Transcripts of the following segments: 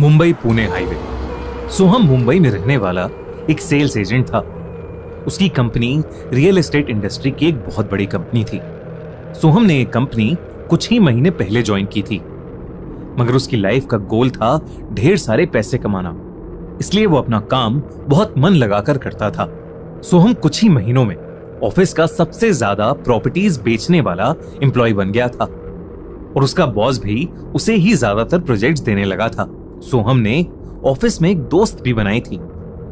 Mumbai Pune highway. सोहम मुंबई में रहने वाला एक सेल्स एजेंट था। उसकी कंपनी रियल एस्टेट इंडस्ट्री की एक बहुत बड़ी कंपनी थी। सोहम ने एक कंपनी कुछ ही महीने पहले ज्वाइन की थी, मगर उसकी लाइफ का गोल था ढेर सारे पैसे कमाना। इसलिए वो अपना काम बहुत मन लगाकर करता था। सोहम कुछ ही महीनों में ऑफिस का सबसे ज्यादा प्रॉपर्टीज बेचने वाला एम्प्लॉय बन गया था और उसका बॉस भी उसे ही ज्यादातर प्रोजेक्ट्स देने लगा था। सोहम ने ऑफिस में एक दोस्त भी बनाई थी,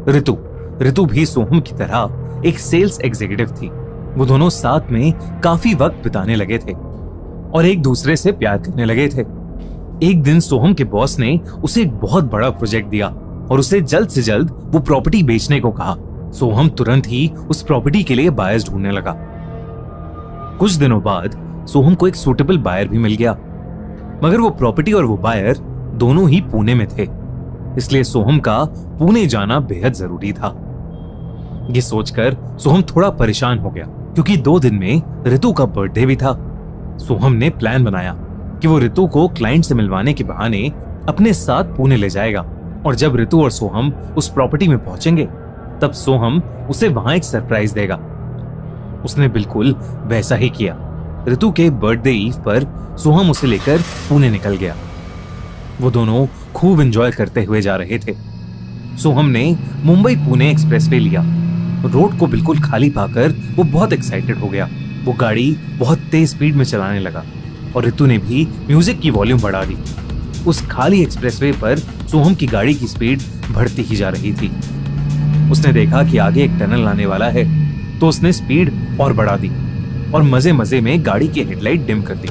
ऋतु। ऋतु भी सोहम की तरह एक सेल्स एग्जीक्यूटिव थी। वो दोनों साथ में काफी वक्त बिताने लगे थे और एक दूसरे से प्यार करने लगे थे। एक दिन सोहम के बॉस ने उसे एक बहुत बड़ा प्रोजेक्ट दिया और उसे जल्द से जल्द वो प्रॉपर्टी बेचने को कहा। सोहम तुरंत ही उस प्रॉपर्टी के लिए बायर्स ढूंढने लगा। कुछ दिनों बाद सोहम को एक सूटेबल बायर भी मिल गया, मगर वो प्रॉपर्टी और वो बायर दोनों ही पुणे में थे। इसलिए सोहम का पुणे जाना बेहद जरूरी था। ये सोचकर सोहम थोड़ा परेशान हो गया, क्योंकि 2 दिन में ऋतु का बर्थडे भी था। सोहम ने प्लान बनाया कि वो ऋतु को क्लाइंट से मिलवाने के बहाने अपने साथ पुणे ले जाएगा और जब ऋतु और सोहम उस प्रॉपर्टी में पहुंचेंगे तब सोहम उसे वहां एक सरप्राइज देगा। उसने बिल्कुल वैसा ही किया। ऋतु के बर्थडे ईव पर सोहम उसे लेकर पुणे निकल गया। वो दोनों खूब एंजॉय करते हुए जा रहे थे। सोहम ने मुंबई पुणे एक्सप्रेसवे लिया। रोड को बिल्कुल खाली पाकर वो बहुत एक्साइटेड हो गया। वो गाड़ी बहुत तेज स्पीड में चलाने लगा और ऋतु ने भी म्यूजिक की वॉल्यूम बढ़ा दी। उस खाली एक्सप्रेसवे पर सोहम की गाड़ी की स्पीड बढ़ती ही जा रही थी। उसने देखा कि आगे एक टनल आने वाला है, तो उसने स्पीड और बढ़ा दी और मजे मजे में गाड़ी की हेडलाइट डिम कर दी।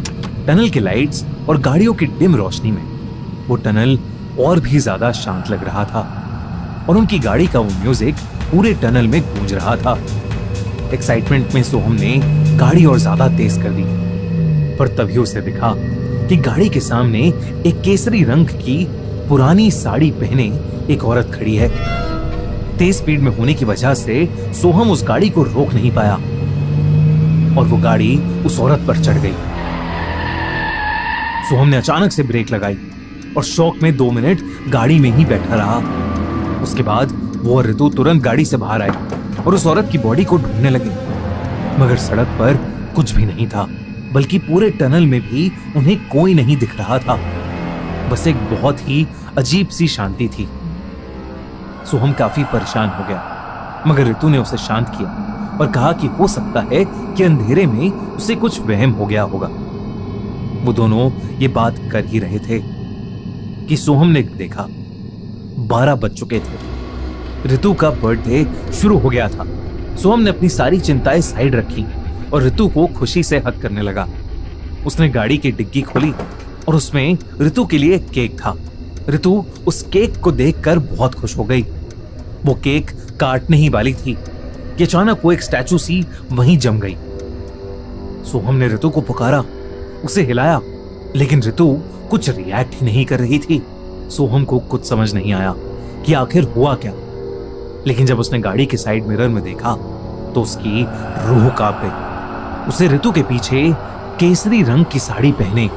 टनल के लाइट्स और गाड़ियों की डिम रोशनी में वो टनल और भी ज्यादा शांत लग रहा था और उनकी गाड़ी का वो म्यूजिक पूरे टनल में गूंज रहा था। एक्साइटमेंट में सोहम ने गाड़ी और ज्यादा तेज कर दी, पर तभी उसे दिखा कि गाड़ी के सामने एक केसरी रंग की पुरानी साड़ी पहने एक औरत खड़ी है। तेज स्पीड में होने की वजह से सोहम उस गाड़ी को रोक नहीं पाया और वो गाड़ी उस औरत पर चढ़ गई। सोहम ने अचानक से ब्रेक लगाई और शॉक में 2 मिनट गाड़ी में ही बैठा रहा। उसके बाद वो और ऋतु तुरंत गाड़ी से बाहर आए और उस औरत की बॉडी को ढूंढने लगे, मगर सड़क पर कुछ भी नहीं था, बल्कि पूरे टनल में भी उन्हें कोई नहीं दिख रहा था। बस एक बहुत ही अजीब सी शांति थी। सोहम काफी परेशान हो गया, मगर ऋतु ने उसे शांत किया और कहा कि हो सकता है कि अंधेरे में उसे कुछ वहम हो गया होगा। वो दोनों ये बात कर ही रहे थे कि सोहम ने देखा 12 बज चुके थे। ऋतु का बर्थडे शुरू हो गया था। सोहम ने अपनी सारी चिंताएं साइड रखी और ऋतु को खुशी से हग करने लगा। उसने गाड़ी की डिग्गी खोली और उसमें ऋतु के लिए केक था। ऋतु उस केक को देखकर बहुत खुश हो गई। वो केक काटने ही वाली थी कि अचानक वो एक स्टैचू सी वहीं जम गई। सोहम ने ऋतु को पुकारा, उसे हिलाया, लेकिन ऋतु कुछ रिएक्ट ही नहीं कर रही थी। सोहम को कुछ समझ नहीं आया कि आखिर हुआ क्या, लेकिन जब उसने गाड़ी के साइड मिरर में देखा तो उसकी रूह कांप गई। उसे ऋतु के पीछे केसरी रंग की साड़ी पहने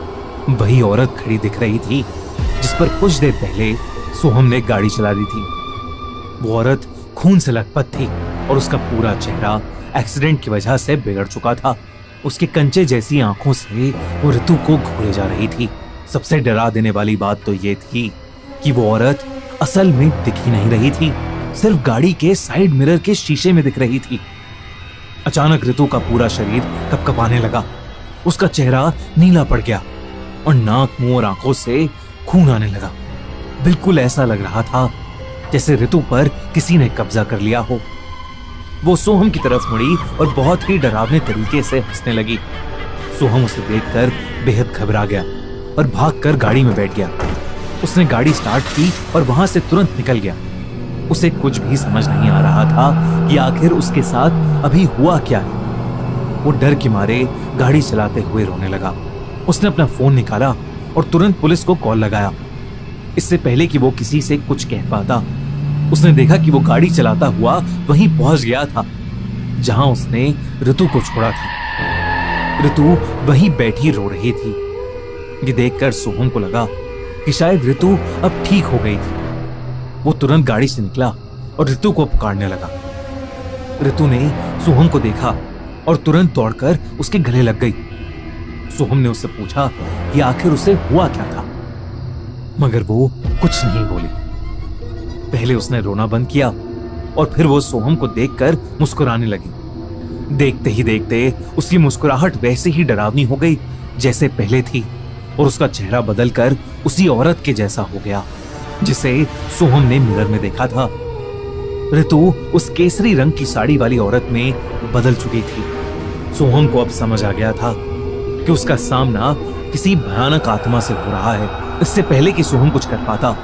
वही औरत खड़ी दिख रही थी जिस पर कुछ देर पहले सोहम ने गाड़ी चला दी थी। वो औरत खून से लथपथ थी और उसका पूरा चेहरा एक्सीडेंट की वजह से बिगड़ चुका था। उसके कंचे जैसी आंखों से वो ऋतु को घूरे जा रही थी। सबसे डरा देने वाली बात तो ये थी कि वो औरत असल में दिख ही नहीं रही थी, सिर्फ गाड़ी के साइड मिरर के शीशे में दिख रही थी। अचानक ऋतु का पूरा शरीर कपकपाने लगा। उसका चेहरा नीला पड़ गया और नाक, मुंह और आंखों से खून आने लगा। बिल्कुल ऐसा लग रहा था जैसे ऋतु पर किसी ने कब्जा कर लिया हो। वो सोहम की तरफ मुड़ी और बहुत ही डरावने तरीके से हंसने लगी। सोहम उसे देखकर बेहद घबरा गया और भागकर गाड़ी में बैठ गया। उसने गाड़ी स्टार्ट की और वहां से तुरंत निकल गया। उसे कुछ भी समझ नहीं आ रहा था कि आखिर उसके साथ अभी हुआ क्या है। वो डर के मारे गाड़ी चलाते हुए रोने लगा। उसने अपना फोन निकाला और तुरंत पुलिस को कॉल लगाया, इससे पहले कि वो किसी से कुछ कह पाता। उसने देखा कि वो गाड़ी चलाता हुआ वहीं पहुंच गया था जहां उसने ऋतु को छोड़ा था। ऋतु वहीं बैठी रो रही थी। ये देखकर सोहम को लगा कि शायद ऋतु अब ठीक हो गई थी। वो तुरंत गाड़ी से निकला और ऋतु को पुकारने लगा। ऋतु ने सोहम को देखा और तुरंत दौड़कर उसके गले लग गई। सोहम ने उससे पूछा कि आखिर उसे हुआ क्या था, मगर वो कुछ नहीं बोली। पहले उसने रोना बंद किया और फिर वो सोहम को देखकर मुस्कुराने लगी। देखते ही देखते उसकी मुस्कुराहट वैसे ही डरावनी हो गई जैसे पहले थी, और उसका चेहरा बदलकर उसी औरत के जैसा हो गया जिसे सोहम ने मिरर में देखा था। ऋतु उस केसरी रंग की साड़ी वाली औरत में बदल चुकी थी। सोहम को अब समझ आ गया था कि उसका सामना किसी भयानक आत्मा से हो रहा है। इससे पहले कि सोहम कुछ कर पाता,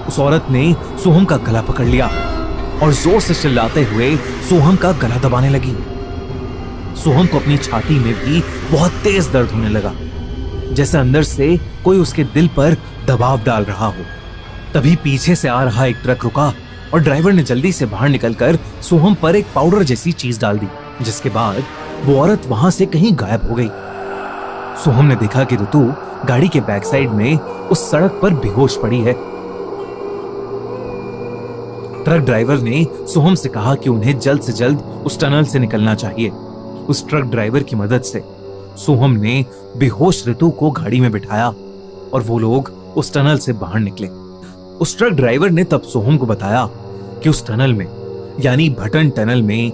उस औरत ने सोहम का गला पकड़ लिया और जोर से चिल्लाते हुए सोहम का गला दबाने लगी। सोहम को अपनी छाती में भी बहुत तेज दर्द होने लगा, जैसे अंदर से कोई उसके दिल पर दबाव डाल रहा हो। तभी पीछे से आ रहा एक ट्रक रुका और ड्राइवर ने जल्दी से बाहर निकलकर सोहम पर एक पाउडर जैसी चीज डाल दी, जिसके बाद वो औरत वहां से कहीं गायब हो गई। सोहम ने देखा कि ऋतु गाड़ी के बैक साइड में उस सड़क पर बेहोश पड़ी है। ट्रक ड्राइवर ने सोहम से कहा कि उन्हें जल्द से जल्द उस टनल से निकलना चाहिए। उस ट्रक ड्राइवर की मदद से सोहम ने बेहोश ऋतु को गाड़ी में बिठाया और वो लोग उस टनल से बाहर निकले। उस ट्रक ड्राइवर ने तब सोहम को बताया कि उस टनल में, यानी भटन टनल में,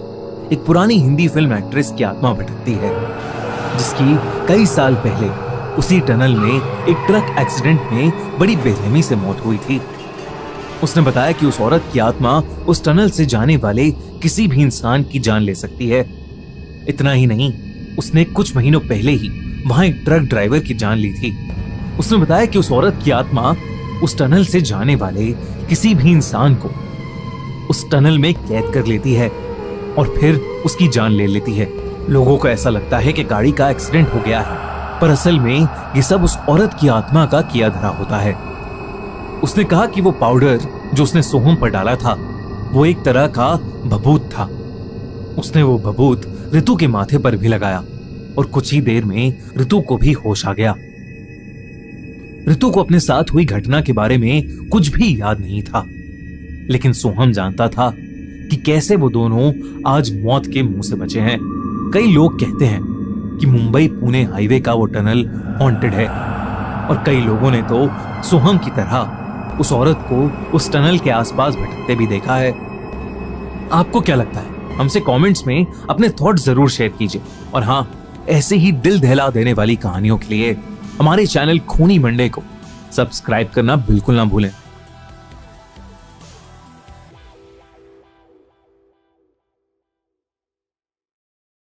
एक पुरानी हिंदी फिल्म एक्ट्रेस की आत्मा भटकती है, जिसकी कई साल पहले उसी टनल में एक ट्रक एक्सीडेंट में बड़ी बेरहमी से मौत हुई थी। उसने बताया कि उस औरत की आत्मा उस टनल से जाने वाले किसी भी इंसान की जान ले सकती है। इतना ही नहीं, उसने कुछ महीनों पहले ही वहां एक ट्रक ड्राइवर की जान ली थी। उसने बताया कि उस औरत की आत्मा उस टनल से जाने वाले किसी भी इंसान को उस टनल में कैद कर लेती है और फिर उसकी जान ले लेती है। लोगों को ऐसा लगता है कि गाड़ी का एक्सीडेंट हो गया है, पर असल में ये सब उस औरत की आत्मा का किया धरा होता है। उसने कहा कि वो पाउडर जो उसने सोहम पर डाला था, वो एक तरह का भभूत था। उसने वो भभूत ऋतु के माथे पर भी लगाया और कुछ ही देर में ऋतु को भी होश आ गया। ऋतु को अपने साथ हुई घटना के बारे में कुछ भी याद नहीं था, लेकिन सोहम जानता था कि कैसे वो दोनों आज मौत के मुंह से बचे हैं। कई लोग कहते हैं कि मुंबई पुणे हाईवे का वो टनल हॉन्टेड है, और कई लोगों ने तो सोहम की तरह उस औरत को उस टनल के आसपास भटकते भी देखा है। आपको क्या लगता है? हमसे कमेंट्स में अपने थॉट जरूर शेयर कीजिए। और हाँ, ऐसे ही दिल दहला देने वाली कहानियों के लिए हमारे चैनल खूनी मंडे को सब्सक्राइब करना बिल्कुल ना भूलें।